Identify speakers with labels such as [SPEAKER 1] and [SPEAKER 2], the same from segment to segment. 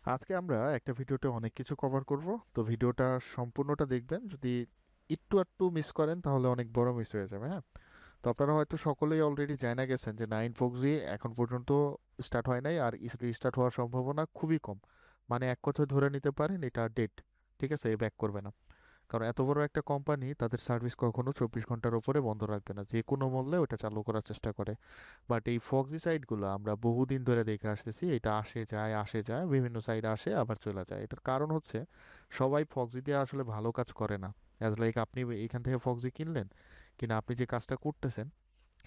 [SPEAKER 1] আজকে আমরা একটা ভিডিওতে অনেক কিছু কভার করব। তো ভিডিওটা সম্পূর্ণটা দেখবেন। যদি একটু একটু মিস করেন তাহলে অনেক বড় মিস হয়ে যাবে, হ্যাঁ? তো আপনারা হয়তো সকলেই অলরেডি জানা গেছেন যে 9 ফোক্সি এখন পর্যন্ত স্টার্ট হয় নাই, আর রিস্টার্ট হওয়ার সম্ভাবনা খুবই কম। মানে এক কথায় ধরে নিতে পারেন এটা ডেড। ঠিক আছে, ব্যাক করবে না। কারণ এত বড় একটা কোম্পানি তাদের সার্ভিস কখনো 24 ঘন্টার উপরে বন্ধ রাখবে না, যে কোনো মূল্যে ওটা চালু করার চেষ্টা করে। বাট এই ফক্সি সাইটগুলো আমরা বহুদিন ধরে দেখে আসতেছি, এটা আসে যায় আসে যায়, বিভিন্ন সাইড আসে আবার চলে যায়। এটার কারণ হচ্ছে সবাই ফক্সি দিয়ে আসলে ভালো কাজ করে না। অ্যাজ লাইক আপনি এইখান থেকে ফক্সি কিনলেন, কিনা আপনি যে কাজটা করতেছেন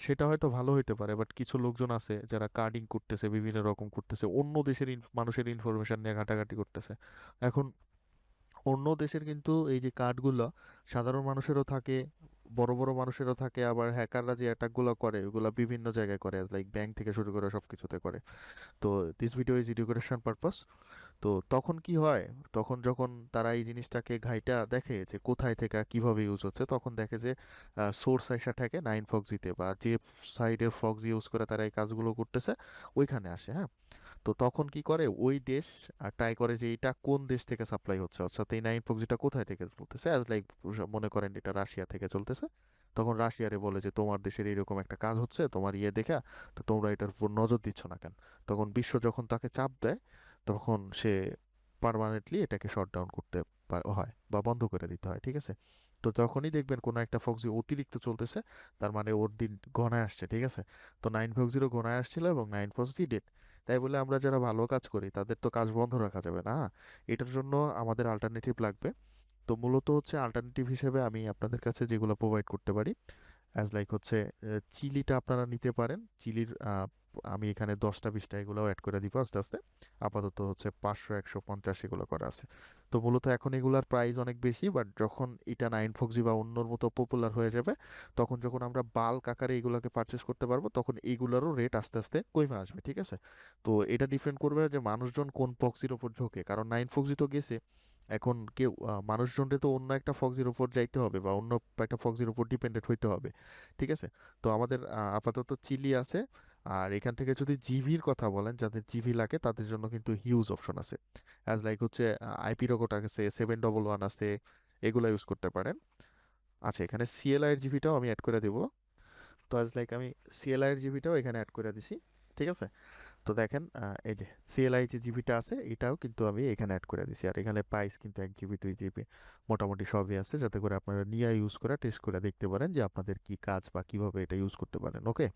[SPEAKER 1] সেটা হয়তো ভালো হইতে পারে, বাট কিছু লোকজন আছে যারা কার্ডিং করতেছে, বিভিন্ন রকম করতেছে, অন্য দেশের মানুষের ইনফরমেশন নিয়ে ঘাটাঘাটি করতেছে। এখন অন্য দেশের কিন্তু এই যে কার্ডগুলো সাধারণ মানুষেরও থাকে, বড় বড় মানুষেরও থাকে, আবার হ্যাকাররা যে অ্যাটাকগুলো করে ওগুলো বিভিন্ন জায়গায় করে, লাইক ব্যাংক থেকে শুরু করে সব কিছুতে করে। তো this video is education purpose. তো তখন কি হয়, তখন যখন তারা এই জিনিসটাকে ঘাইটা দেখে যে কোথায় থেকে কিভাবে ইউজ হচ্ছে, তখন দেখে যে সোর্স আইসা থাকে 9 ফক্সিতে, বা যে সাইডের ফক্স ইউজ করে তারা এই কাজগুলো করতেছে ওইখানে আসে, হ্যাঁ? তো তখন কি করে ওই দেশ ট্রাই করে যে এটা কোন দেশ থেকে সাপ্লাই হচ্ছে, অর্থাৎ এই 9 ফক্সিটা কোথায় থেকে চলতেছে। অ্যাজ লাইক মনে করেন এটা রাশিয়া থেকে চলতেছে, তখন রাশিয়ারে বলে যে তোমার দেশের এরকম একটা কাজ হচ্ছে তোমার ইয়ে দেখা, তো তোমরা এটার উপর নজর দিচ্ছ না কেন? তখন বিশ্ব যখন তাকে চাপ দেয়, তখন সে পার্মানেন্টলি এটাকে শট ডাউন করতে হয় বা বন্ধ করে দিতে হয়, ঠিক আছে? তো যখনই দেখবেন কোনো একটা ফক্সি অতিরিক্ত চলতেছে, তার মানে ওর দিন ঘনায় আসছে, ঠিক আছে? তো 9 ফক্সিরও ঘনায় আসছিল এবং 9 ফক্সি ডেড। তাই বলে আমরা যারা ভালো কাজ করি তাদের তো কাজ বন্ধ রাখা যাবে না। এটার জন্য আমাদের অল্টারনেটিভ লাগবে। তো মূলত হচ্ছে অল্টারনেটিভ হিসেবে আমি আপনাদের কাছে যেগুলো প্রোভাইড করতে পারি, অ্যাজ লাইক হচ্ছে চিলিটা আপনারা নিতে পারেন। চিলির আমি এখানে 10টা 20টা এগুলোও অ্যাড করে দিব আস্তে আস্তে। আপাতত হচ্ছে 500 150 এগুলো করা আছে। তো মূলত এখন এগুলার প্রাইস অনেক বেশি, বাট যখন এটা 9 ফক্সি বা অন্যর মতো পপুলার হয়ে যাবে, তখন যখন আমরা বাল্ক আকারে এগুলোকে পারচেস করতে পারবো, তখন এইগুলোরও রেট আস্তে আস্তে কমে আসবে, ঠিক আছে? তো এটা ডিপেন্ড করবে যে মানুষজন কোন ফক্সির ওপর ঝোঁকে, কারণ 9 ফক্সি তো গেছে। এখন কেউ মানুষজনকে তো অন্য একটা ফক্সির উপর যাইতে হবে বা অন্য একটা ফক্সির উপর ডিপেন্ডেন্ট হইতে হবে, ঠিক আছে? তো আমাদের আপাতত চিলি আছে। আর এখান থেকে যদি জিভির কথা বলেন, যাদের জিভি লাগে তাদের জন্য কিন্তু হিউজ অপশন আছে। অ্যাজ লাইক হচ্ছে আইপি রকট আছে, 711 আছে, এগুলো ইউজ করতে পারেন। আচ্ছা, এখানে সিএলআই এর জিভিটাও আমি অ্যাড করে দেবো। তো অ্যাজ লাইক আমি সিএলআই এর জিভিটাও এখানে অ্যাড করে দিছি, ঠিক আছে? তো দেখেন এই যে সিএলআই যে জিবিটা আছে এটাও কিন্তু আমি এখানে অ্যাড করে দিছি, আর এখানে প্রাইস কিন্তু 1 জিবি 2 জিবি মোটামুটি সবই আছে, যাতে করে আপনারা নিয়ে ইউজ করে টেস্ট করে দেখতে পারেন যে আপনাদের কি কাজ বা কিভাবে এটা ইউজ করতে পারেন, ওকে?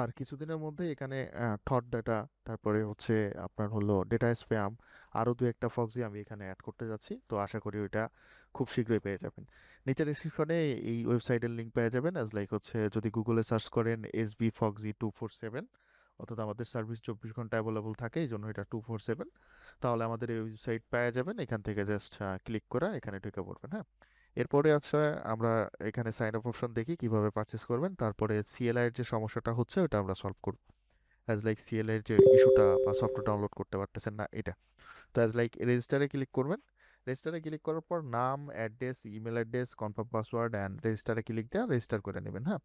[SPEAKER 1] আর কিছুদিনের মধ্যে এখানে থট ডাটা, তারপরে হচ্ছে আপনার হলো ডেটা স্প্যাম, আরও দু একটা ফক্সি আমি এখানে অ্যাড করতে যাচ্ছি। তো আশা করি ওইটা খুব শীঘ্রই পেয়ে যাবেন। নিচের ডিসক্রিপশনে এই ওয়েবসাইটের লিঙ্ক পেয়ে যাবেন। অ্যাজ লাইক হচ্ছে যদি গুগলে সার্চ করেন SB Foxy 247, অর্থাৎ আমাদের সার্ভিস 24 ঘন্টা অ্যাভেলেবল থাকে, এই জন্য এটা 247। তাহলে আমাদের এই ওয়েবসাইট পেয়ে যাবেন, এখান থেকে জাস্ট ক্লিক করে এখানে ঢুকে পড়বেন, হ্যাঁ? এরপরে আছে আমরা এখানে সাইন আপ অপশন দেখি কিভাবে পারচেস করবেন, তারপরে সিএলআই এর যে সমস্যাটা হচ্ছে ওটা আমরা সলভ করব। অ্যাজ লাইক সিএলআই এর যে ইস্যুটা বা সফটওয়্যার ডাউনলোড করতে পারতেছেন না এটা। তো অ্যাজ লাইক রেজিস্টারে ক্লিক করবেন। রেজিস্টারে ক্লিক করার পর নাম, address, email address, confirm password and রেজিস্টারে ক্লিক দিয়ে রেজিস্টার করে নেবেন, হ্যাঁ?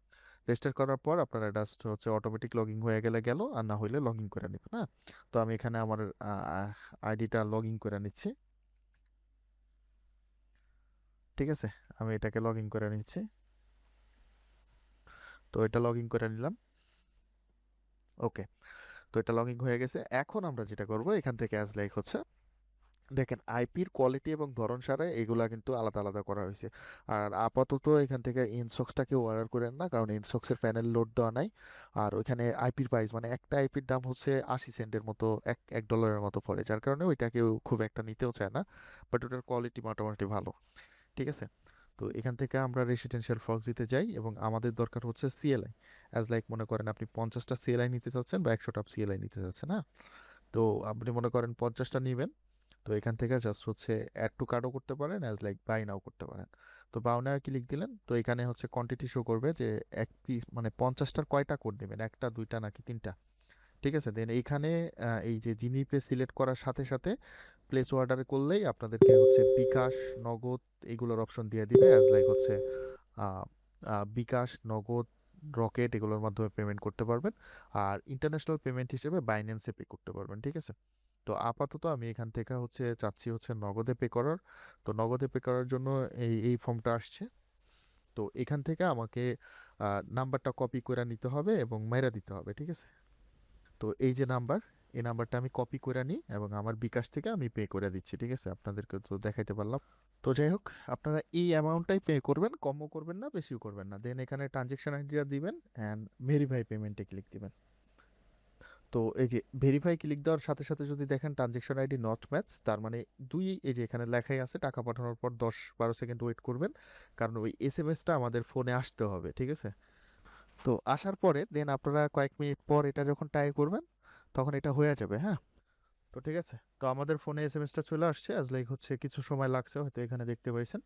[SPEAKER 1] রেজিস্টার করার পর আপনারা জাস্ট হচ্ছে অটোমেটিক লগইন হয়ে গেলে গেল, আর না হইলে লগইন করে নেবেন, হ্যাঁ? তো আমি এখানে আমার আইডিটা লগইন করে নিচ্ছি, ঠিক আছে? আমি এটাকে লগইন করে নিচ্ছি। তো এটা লগইন করে নিলাম, ওকে। তো এটা লগইন হয়ে গেছে। এখন আমরা যেটা করব এখান থেকে অ্যাজ লাইক হচ্ছে দেখেন আইপির কোয়ালিটি এবং ধরন সারে এগুলা কিন্তু আলাদা আলাদা করা হয়েছে। আর আপাতত এখান থেকে ইনসক্সটাকে অর্ডার করেন না, কারণ ইনসক্সের প্যানেল লোড দেওয়া নাই। আর ওইখানে আইপির প্রাইস মানে একটা আইপির দাম হচ্ছে 80 সেন্টের মতো, এক এক ডলারের মতো পড়ে, যার কারণে ওইটা কেউ খুব একটা নিতেও চায় না। বাট ওটার কোয়ালিটি মোটামুটি ভালো, ঠিক আছে? তো এখান থেকে আমরা রেসিডেন্সিয়াল ফক্স দিতে যাই এবং আমাদের দরকার হচ্ছে সিএলআই। অ্যাজ লাইক মনে করেন আপনি 50টা সিএলআই নিতে চাচ্ছেন বা 100টা সিএলআই নিতে চাচ্ছেন, হ্যাঁ? তো আপনি মনে করেন 50টা নিবেন। তো এখান থেকে জাস্ট হচ্ছে অ্যাড টু কার্টও করতে পারেন, অ্যাজ লাইক বাই নাও করতে পারেন। তো বাই নাও ক্লিক দিলেন, তো এখানে হচ্ছে কোয়ান্টিটি শো করবে যে এক পিস মানে 50টার কয়টা কোড নেবেন, একটা দুইটা নাকি তিনটা, ঠিক আছে? দেন এইখানে এই যে জিনিপে সিলেক্ট করার সাথে সাথে প্লেস অর্ডার করলেই আপনাদেরকে হচ্ছে বিকাশ, নগদ এগুলোর অপশন দিয়ে দিবে। অ্যাজ লাইক হচ্ছে আহ, বিকাশ, নগদ, রকেট এগুলোর মাধ্যমে পেমেন্ট করতে পারবেন। আর ইন্টারন্যাশনাল পেমেন্ট হিসেবে বাইন্যান্সে পে করতে পারবেন, ঠিক আছে? তো তো আপাতত আমি এখান থেকে হচ্ছে চাচ্ছি হচ্ছে নগদে পে করার। তো নগদে পে করার জন্য এই ফর্মটা আসছে। তো এখান থেকে আমাকে নাম্বারটা কপি করে নিতে হবে এবং মাইরা দিতে হবে, ঠিক আছে? তো এই যে নাম্বার, এই নাম্বারটা আমি কপি করে নিই এবং আমার বিকাশ থেকে আমি পে করে দিচ্ছি, ঠিক আছে? আপনাদেরকে তো দেখাইতে পারলাম। তো যাই হোক, আপনারা এই অ্যামাউন্টটাই পে করবেন, কমও করবেন না, বেশিও করবেন না। দেন এখানে ট্রানজেকশন আইডিটা দিবেন অ্যান্ড ভেরিফাই পেমেন্টে ক্লিক দিবেন। তো এই যে ভেরিফাই ক্লিক দেওয়ার সাথে সাথে যদি দেখেন ট্রানজেকশন আইডি নট ম্যাচ, তার মানে দুই, এই যে এখানে লেখাই আছে টাকা পাঠানোর পর 10-12 সেকেন্ড ওয়েট করবেন, কারণ ওই এসএমএসটা আমাদের ফোনে আসতে হবে, ঠিক আছে? তো আসার পরে দেন আপনারা কয়েক মিনিট পর এটা যখন ট্রাই করবেন তখন এটা হয়ে যাবে, হ্যাঁ? তো ঠিক আছে, তো আমাদের ফোনে এসএমএসটা চলে আসছে, অ্যাজ লাইক হচ্ছে কিছু সময় লাগছে, হয়তো এখানে দেখতে পাইছেন।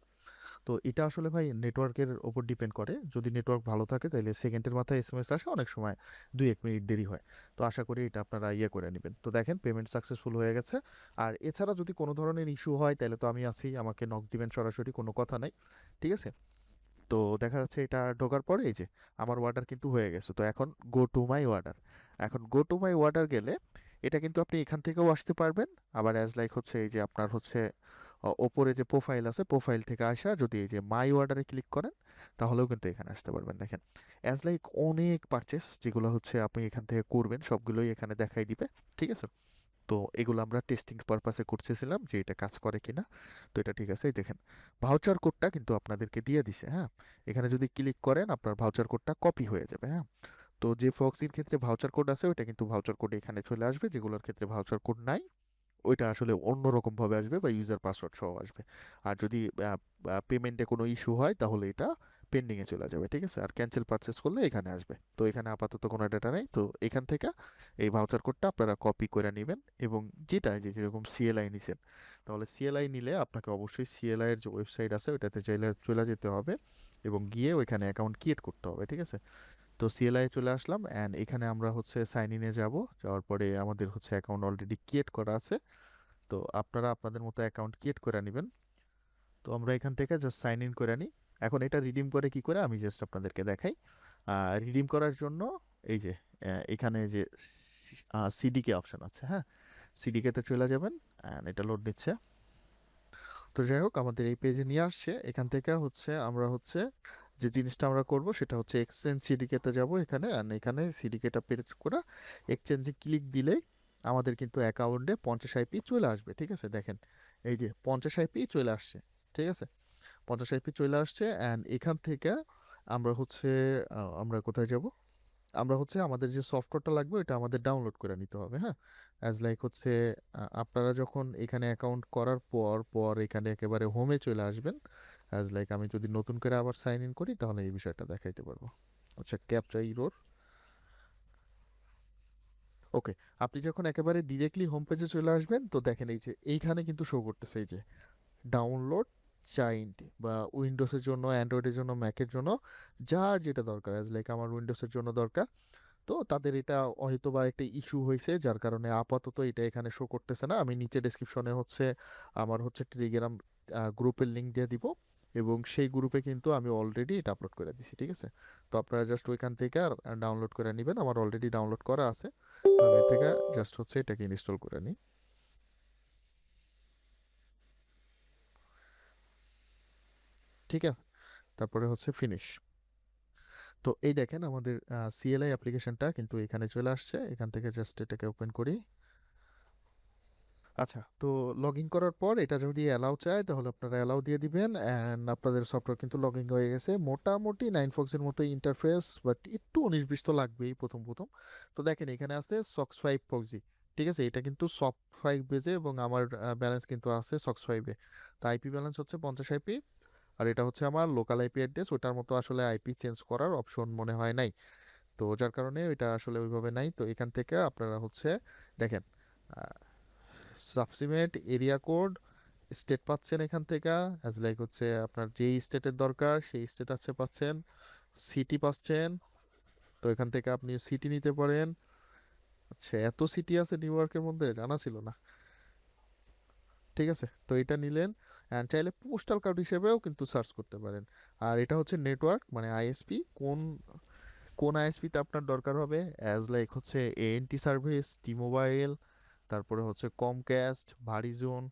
[SPEAKER 1] তো এটা আসলে ভাই নেটওয়ার্কের ওপর ডিপেন্ড করে। যদি নেটওয়ার্ক ভালো থাকে তাহলে সেকেন্ডের মাথায় এসএমএস আসে, অনেক সময় 2-1 মিনিট দেরি হয়। তো আশা করি এটা আপনারা ইয়ে করে নেবেন। তো দেখেন পেমেন্ট সাকসেসফুল হয়ে গেছে। আর এছাড়া যদি কোনো ধরনের ইস্যু হয় তাহলে তো আমি আছি, আমাকে নক দিবেন সরাসরি, কোনো কথা নাই, ঠিক আছে? তো দেখা যাচ্ছে এটা ঢোকার পরে এই যে আমার অর্ডার কিন্তু হয়ে গেছে। তো এখন গো টু মাই অর্ডার, এখন গো টু মাই অর্ডার গেলে এটা কিন্তু আপনি এখান থেকেও আসতে পারবেন। আবার অ্যাজ লাইক হচ্ছে এই যে আপনার হচ্ছে ওপরে যে প্রোফাইল আছে, প্রোফাইল থেকে আসা যদি এই যে মাই অর্ডারে ক্লিক করেন তাহলেও কিন্তু এখানে আসতে পারবেন। দেখেন অ্যাজ লাইক অনেক পারচেস যেগুলো হচ্ছে আপনি এখান থেকে করবেন সবগুলোই এখানে দেখাই দিবে, ঠিক আছে? তো এগুলো আমরা টেস্টিং পারপাসে করতেছিলাম যে এটা কাজ করে কিনা। তো এটা ঠিক আছে, এই দেখেন ভাউচার কোডটা কিন্তু আপনাদেরকে দিয়ে দিছে, হ্যাঁ? এখানে যদি ক্লিক করেন আপনার ভাউচার কোডটা কপি হয়ে যাবে, হ্যাঁ? তো যে ফক্সির ক্ষেত্রে ভাউচার কোড আছে ওইটা কিন্তু ভাউচার কোড এখানে চলে আসবে, যেগুলোর ক্ষেত্রে ভাউচার কোড নাই ওইটা আসলে অন্যরকম ভাবে আসবে বা ইউজার পাসওয়ার্ড সহ আসবে। আর যদি পেমেন্টে কোনো ইস্যু হয় তাহলে এটা পেন্ডিংয়ে চলে যাবে, ঠিক আছে? আর ক্যান্সেল পারচেস করলে এখানে আসবে। তো এখানে আপাতত কোনো ডাটা নেই, তো এখান থেকে এই ভাউচার কোডটা আপনারা কপি করে নেবেন এবং যেটা যে যেরকম সিএলআই নিছেন, তাহলে সিএলআই নিলে আপনাকে অবশ্যই সিএলআই এর যে ওয়েবসাইট আছে ওইটাতে চাইলে চলে যেতে হবে এবং গিয়ে ওইখানে অ্যাকাউন্ট ক্রিয়েট করতে হবে, ঠিক আছে? তো সিএলআই চলে আসলাম অ্যান্ড এখানে আমরা হচ্ছে সাইন ইনে যাব, যাওয়ার পরে আমাদের হচ্ছে অ্যাকাউন্ট অলরেডি ক্রিয়েট করা আছে। তো আপনারা আপনাদের মতো অ্যাকাউন্ট ক্রিয়েট করে নেবেন। তো আমরা এখান থেকে জাস্ট সাইন ইন করে নিই। এখন এটা রিডিম করে কি করে আমি জাস্ট আপনাদেরকে দেখাই। রিডিম করার জন্য এই যে এখানে যে সিডিকে অপশন আছে, হ্যাঁ? সিডিকেতে চলে যাবেন অ্যান্ড এটা লোড নিচ্ছে। তো যাই হোক আমাদের এই পেজে নিয়ে আসছে, এখান থেকে হচ্ছে আমরা হচ্ছে যে জিনিসটা আমরা করব সেটা হচ্ছে এক্সচেঞ্জ সিডিকেতে যাব এখানে, আর এখানে সিডিকেটা পেজ করে এক্সচেঞ্জে ক্লিক দিলেই আমাদের কিন্তু অ্যাকাউন্টে 50 আইপি চলে আসবে, ঠিক আছে? দেখেন এই যে 50 আইপি চলে আসছে, ঠিক আছে? 50 আইপি চলে আসছে অ্যান্ড এখান থেকে আমরা হচ্ছে আমরা কোথায় যাব? আমরা হচ্ছে আমাদের যে সফটওয়্যারটা লাগবে ওটা আমাদের ডাউনলোড করে নিতে হবে, হ্যাঁ? অ্যাজ লাইক হচ্ছে আপনারা যখন এখানে অ্যাকাউন্ট করার পর পর এখানে একেবারে হোমে চলে আসবেন। অ্যাজ লাইক আমি যদি নতুন করে আবার সাইন ইন করি তাহলে এই বিষয়টা দেখাইতে পারবো। আচ্ছা, ক্যাপচা ইরোর। ওকে, আপনি যখন একেবারে ডিরেক্টলি হোম পেজে চলে আসবেন তো দেখেন এই যে এইখানে কিন্তু শো করতেছে এই যে ডাউনলোড চাইল্ড, বা উইন্ডোজের জন্য, অ্যান্ড্রয়েডের জন্য, ম্যাকের জন্য যার যেটা দরকার। অ্যাজ লাইক আমার উইন্ডোজের জন্য দরকার, তো তাদের এটা হয়তো বা একটা ইস্যু হয়েছে যার কারণে আপাতত এটা এখানে শো করতেছে না। আমি নিচে ডেসক্রিপশনে হচ্ছে আমার হচ্ছে টেলিগ্রাম গ্রুপের লিঙ্ক দিয়ে দিব এবং সেই গ্রুপে কিন্তু আমি অলরেডি এটা আপলোড করে দিছি, ঠিক আছে? তো আপনারা জাস্ট ওইখান থেকে আর ডাউনলোড করে নেবেন, আমার অলরেডি ডাউনলোড করা আছে। তো আমি এর থেকে জাস্ট হচ্ছে এটাকে ইনস্টল করে নিই, ঠিক আছে? তারপরে হচ্ছে ফিনিশ। তো এই দেখেন আমাদের সিএলআই অ্যাপ্লিকেশনটা কিন্তু এখানে চলে আসছে, এখান থেকে জাস্ট এটাকে ওপেন করি। আচ্ছা, তো লগ ইন করার পর এটা যদি অ্যালাউ চায় তাহলে আপনারা অ্যালাউ দিয়ে দিবেন অ্যান্ড আপনাদের সফটওয়্যার কিন্তু লগ ইন হয়ে গেছে। মোটামুটি নাইন ফক্সের মতো ইন্টারফেস, বাট একটু 19-20 তো লাগবেই প্রথম প্রথম। তো দেখেন এখানে আছে সক্স ফাইভ ফক্সি, ঠিক আছে? এটা কিন্তু সফট ফাইভ বেজে এবং আমার ব্যালেন্স কিন্তু আছে সক্স ফাইভে। তো আইপি ব্যালেন্স হচ্ছে 50 আইপি, আর এটা হচ্ছে আমার লোকাল আইপি অ্যাড্রেস, ওটার মতো আসলে আইপি চেঞ্জ করার অপশন মনে হয় নাই। তো যার কারণে এটা আসলে ওইভাবে নাই। তো এখান থেকে আপনারা হচ্ছে দেখেন সাবসিমেট এরিয়া কোড স্টেট পাচ্ছেন এখান থেকে, অ্যাজ লাইক হচ্ছে আপনার যেই স্টেটের দরকার সেই স্টেট আছে পাচ্ছেন, সিটি পাচ্ছেন। তো এখান থেকে আপনি সিটি নিতে পারেন। আচ্ছা, এত সিটি আছে নিউ ইয়র্কের মধ্যে, জানা ছিল না। ঠিক আছে, তো এটা নিলেন অ্যান্ড চাইলে পোস্টাল কার্ড হিসেবেও কিন্তু সার্চ করতে পারেন। আর এটা হচ্ছে নেটওয়ার্ক মানে আইএসপি, কোন কোন আইএসপিতে আপনার দরকার হবে, অ্যাজ লাইক হচ্ছে এএনটি সার্ভিস, টি মোবাইল, তারপরে হচ্ছে কমক্যাস্ট, ভারিজোন,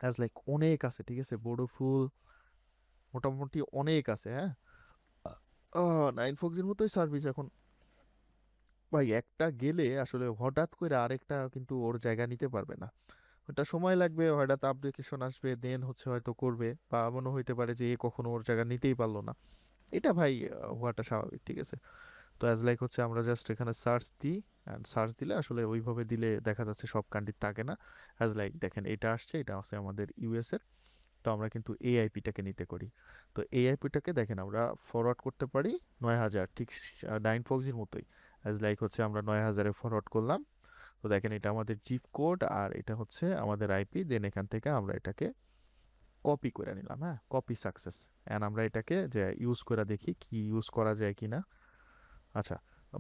[SPEAKER 1] অ্যাজ লাইক অনেক আছে, ঠিক আছে, ভোডাফোন, মোটামুটি অনেক আছে, হ্যাঁ। নাইন ফোক্সের মতোই সার্ভিস এখন। ভাই একটা গেলে আসলে হঠাৎ করে আরেকটা কিন্তু ওর জায়গা নিতে পারবে না। ওটা সময় লাগবে, হঠাৎ আপডেটেশন আসবে, দেন হচ্ছে হয়তো করবে, বা এমনও হইতে পারে যে এ কখনো ওর জায়গা নিতেই পারলো না। এটা ভাই হওয়াটা স্বাভাবিক, ঠিক আছে। তো অ্যাজ লাইক হচ্ছে আমরা জাস্ট এখানে সার্চ দিই, অ্যান্ড সার্চ দিলে আসলে ওইভাবে দিলে দেখা যাচ্ছে সব কান্ট্রি থাকে না। অ্যাজ লাইক দেখেন এটা আসছে, এটা আছে আমাদের ইউএস এর। তো আমরা কিন্তু এআইপিটাকে নিতে করি। তো এআইপিটাকে দেখেন আমরা ফরওয়ার্ড করতে পারি 9,000, ঠিক নাইন ফক্সির মতোই। অ্যাজ লাইক হচ্ছে আমরা 9,000-এ ফরওয়ার্ড করলাম। তো দেখেন এটা আমাদের জিপ কোড, আর এটা হচ্ছে আমাদের আইপি। দেন এখান থেকে আমরা এটাকে কপি করে নিলাম, হ্যাঁ, কপি সাকসেস। অ্যান্ড আমরা এটাকে যে ইউজ করে দেখি কি ইউজ করা যায় কি না। আচ্ছা,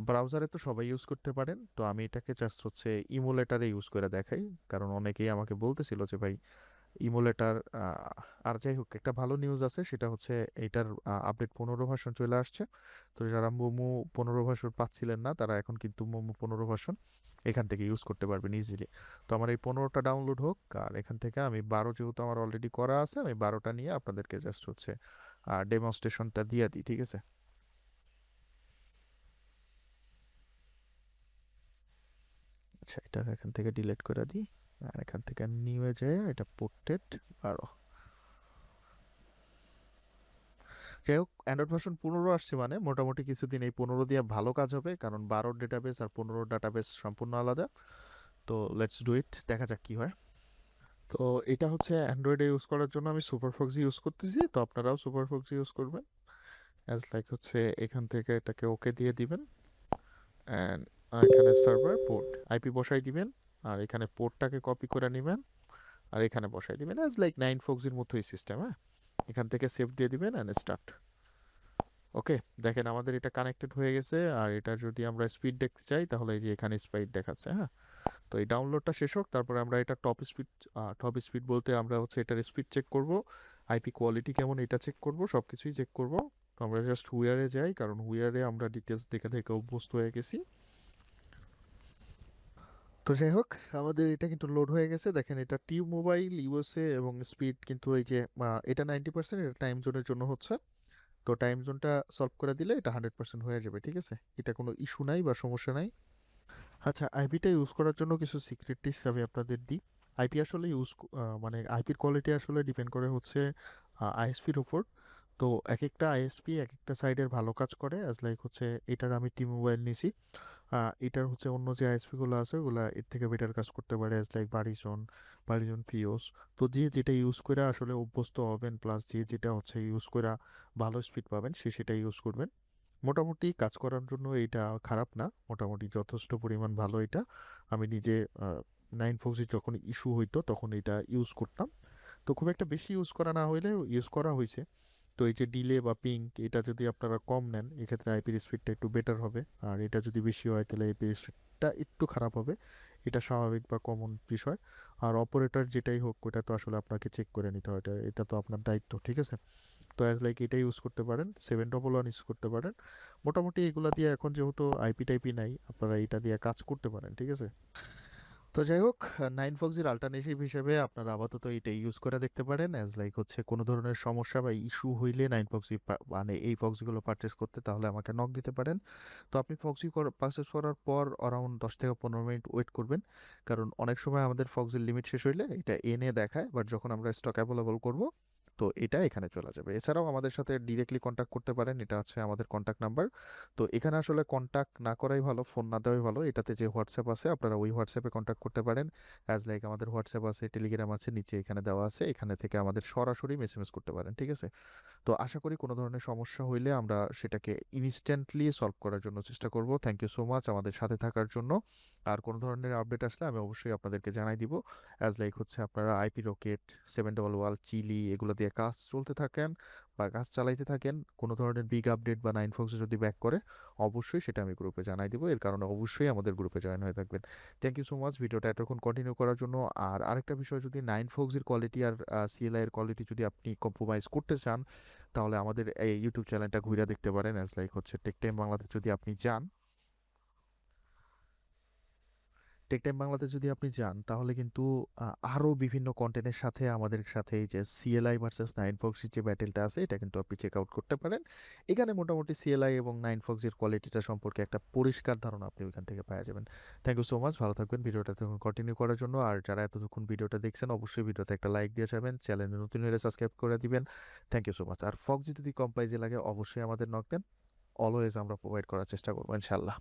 [SPEAKER 1] ব্রাউজারে তো সবাই ইউজ করতে পারেন, তো আমি এটাকে জাস্ট হচ্ছে ইমুলেটারে ইউজ করে দেখাই। কারণ অনেকেই আমাকে বলতেছিল যে ভাই ইমুলেটার। আর যাই হোক, একটা ভালো নিউজ আছে, সেটা হচ্ছে এইটার আপডেট 15 ভার্সন চলে আসছে। তো যারা মোমো 15 ভার্সন পাচ্ছিলেন না, তারা এখন কিন্তু মোমো 15 ভার্সন এখান থেকে ইউজ করতে পারবেন ইজিলি। তো আমার এই 15টা ডাউনলোড হোক, আর এখান থেকে আমি 12 যেহেতু আমার অলরেডি করা আছে, আমি 12টা নিয়ে আপনাদেরকে জাস্ট হচ্ছে ডেমনস্ট্রেশনটা দিয়ে দিই, ঠিক আছে। আচ্ছা, এটা এখান থেকে ডিলিট করে দিই। আর এখান থেকে নিয়ে যায় এটা পোর্টেড 12। যাই হোক, অ্যান্ড্রয়েড ভার্সন 15 আসছে মানে মোটামুটি কিছুদিন এই 15 দিয়ে ভালো কাজ হবে, কারণ 12 ডেটাবেস আর 15 ডাটাবেস সম্পূর্ণ আলাদা। তো লেটস ডু ইট, দেখা যাক কি হয়। তো এটা হচ্ছে অ্যান্ড্রয়েডে ইউজ করার জন্য আমি সুপারফক্স ইউজ করতেছি, তো আপনারাও সুপারফক্স ইউজ করবেন। অ্যাজ লাইক হচ্ছে এখান থেকে এটাকে ওকে দিয়ে দিবেন, অ্যান্ড এখানে সার্ভার পোর্ট আইপি বসাই দিবেন, আর এখানে পোর্টটাকে কপি করে নেবেন, আর এখানে বসাই দিবেন অ্যাজ লাইক নাইন ফক্সের মতোই সিস্টেম, হ্যাঁ। এখান থেকে সেভ দিয়ে দিবেন অ্যান্ড স্টার্ট। ওকে, দেখেন আমাদের এটা কানেক্টেড হয়ে গেছে। আর এটা যদি আমরা স্পিড দেখতে চাই, তাহলে এই যে এখানে স্পিড দেখাচ্ছে, হ্যাঁ। তো এই ডাউনলোডটা শেষ হোক, তারপরে আমরা এটা টপ স্পিড বলতে আমরা হচ্ছে এটার স্পিড চেক করব, আইপি কোয়ালিটি কেমন এটা চেক করব, সব কিছুই চেক করব। তো আমরা জাস্ট হুয়ারে যাই, কারণ হুয়ারে আমরা ডিটেলস দেখে দেখে অভ্যস্ত হয়ে গেছি। তো যাই হোক, আমাদের এটা কিন্তু লোড হয়ে গেছে। দেখেন এটা টিউ মোবাইল ইউএসএ, এবং স্পিড কিন্তু এই যে এটা 90%, এটা টাইম জোনের জন্য হচ্ছে। তো টাইম জোনটা সলভ করে দিলে এটা 100% হয়ে যাবে, ঠিক আছে। এটা কোনো ইস্যু নাই বা সমস্যা নাই। আচ্ছা, আইপিটা ইউজ করার জন্য কিছু সিক্রেট টিপস আমি আপনাদের দিই। আইপি আসলে মানে আইপির কোয়ালিটি আসলে ডিপেন্ড করে হচ্ছে আইএসপির উপর। তো এক একটা আইএসপি এক একটা সাইডের ভালো কাজ করে, অ্যাজ লাইক হচ্ছে এটার আমি টি মোবাইল নিছি। এটার হচ্ছে অন্য যে আইএসপিগুলো আছে ওগুলো এর থেকে বেটার কাজ করতে পারে, অ্যাজ লাইক বারিজন পিওস। তো যে যেটা ইউজ করে আসলে অভ্যস্ত হবেন, প্লাস যে যেটা হচ্ছে ইউজ করে ভালো স্পিড পাবেন, সে সেটা ইউজ করবেন। মোটামুটি কাজ করার জন্য এটা খারাপ না, মোটামুটি যথেষ্ট পরিমাণ ভালো এটা। আমি নিজে নাইন ফোক্সের যখন ইস্যু হইতো তখন এটা ইউজ করতাম। তো খুব একটা বেশি ইউজ করা না হইলেও ইউজ করা হয়েছে। তো এই যে ডিলে বা পিং, এটা যদি আপনারা কম নেন, এক্ষেত্রে আইপির স্পিডটা একটু বেটার হবে। আর এটা যদি বেশি হয় তাহলে আইপির স্পিডটা একটু খারাপ হবে। এটা স্বাভাবিক বা কমন বিষয়। আর অপারেটর যেটাই হোক, ওটা তো আসলে আপনাকে চেক করে নিতে হয়, এটা এটা তো আপনার দায়িত্ব, ঠিক আছে। তো অ্যাজ লাইক এটা ইউজ করতে পারেন, 711 ইউজ করতে পারেন। মোটামুটি এগুলা দিয়ে এখন যেহেতু আইপি টাইপি নাই, আপনারা এটা দিয়ে কাজ করতে পারেন, ঠিক আছে। তো যাই হোক, নাইন ফক্সির আল্টারনেটিভ হিসেবে আপনারা আপাতত এটা ইউজ করে দেখতে পারেন। অ্যাজ লাইক হচ্ছে কোনো ধরনের সমস্যা বা ইস্যু হইলে নাইন ফক্সি মানে এই ফক্সগুলো পারচেস করতে, তাহলে আমাকে নক দিতে পারেন। তো আপনি ফক্সি পারচেস করার পর অরাউন্ড 10 থেকে 15 মিনিট ওয়েট করবেন। কারণ অনেক সময় আমাদের ফক্সের লিমিট শেষ হইলে এটা এনে দেখায়, বাট যখন আমরা স্টক অ্যাভেলেবল করব, তো এটা এখানে চলে যাবে। এছাড়াও আমাদের সাথে ডিরেক্টলি কন্ট্যাক্ট করতে পারেন, এটা হচ্ছে আমাদের কন্ট্যাক্ট নাম্বার। তো এখানে আসলে কন্ট্যাক্ট না করাই ভালো, ফোন না দেওয়াই ভালো। এটাতে যে হোয়াটসঅ্যাপ আছে, আপনারা ওই হোয়াটসঅ্যাপে কন্ট্যাক্ট করতে পারেন। অ্যাজ লাইক আমাদের হোয়াটসঅ্যাপ আছে, টেলিগ্রাম আছে, নিচে এখানে দেওয়া আছে, এখানে থেকে আমাদের সরাসরি মেসেজ করতে পারেন, ঠিক আছে। তো আশা করি কোনো ধরনের সমস্যা হইলে আমরা সেটাকে ইনস্ট্যান্টলি সলভ করার জন্য চেষ্টা করব। থ্যাংক ইউ সো মাচ আমাদের সাথে থাকার জন্য। আর কোনো ধরনের আপডেট আসলে আমি অবশ্যই আপনাদেরকে জানাই দিব। অ্যাজ লাইক হচ্ছে আপনারা আইপি রকেট, 711 চিলি এগুলো দিয়ে কাজ চলতে থাকেন বা কাজ চালাইতে থাকেন। কোনো ধরনের বিগ আপডেট বা নাইন ফক্স যদি ব্যাক করে, অবশ্যই সেটা আমি গ্রুপে জানাই দিব। এর কারণে অবশ্যই আমাদের গ্রুপে জয়েন হয়ে থাকবেন। থ্যাংক ইউ সো মাচ ভিডিওটা এতক্ষণ কন্টিনিউ করার জন্য। আর আরেকটা বিষয়, যদি নাইন ফক্সের কোয়ালিটি আর সিএলআই এর কোয়ালিটি যদি আপনি কম্প্রোমাইজ করতে চান, তাহলে আমাদের এই ইউটিউব চ্যানেলটা ঘুরে দেখতে পারেন। অ্যাজ লাইক হচ্ছে টেক টাইম বাংলাদেশ যদি আপনি যান, টেক টাইম বাংলাতে যদি আপনি যান তাহলে কিন্তু আরও বিভিন্ন কন্টেন্টের সাথে আমাদের সাথে এই যে সিএলআই ভার্সেস নাইন ফক্সের যে ব্যাটেলটা আছে এটা কিন্তু আপনি চেক আউট করতে পারেন। এখানে মোটামুটি সিএলআই এবং নাইন ফক্সের কোয়ালিটিটা সম্পর্কে একটা পরিষ্কার ধারণা আপনি ওইখান থেকে পাওয়া যাবেন। থ্যাংক ইউ সো মাচ, ভালো থাকবেন। ভিডিওটা তখন কন্টিনিউ করার জন্য, আর যারা এতক্ষণ ভিডিওটা দেখছেন অবশ্যই ভিডিওতে একটা লাইক দিয়ে যাবেন, চ্যানেলে নতুন হলে সাবস্ক্রাইব করে দিবেন। Thank you so much. আর ফক্স যদি কম প্রাইজে লাগে অবশ্যই আমাদের নক দেন, অলওয়েজ আমরা প্রোভাইড করার চেষ্টা করবো ইনশাল্লাহ।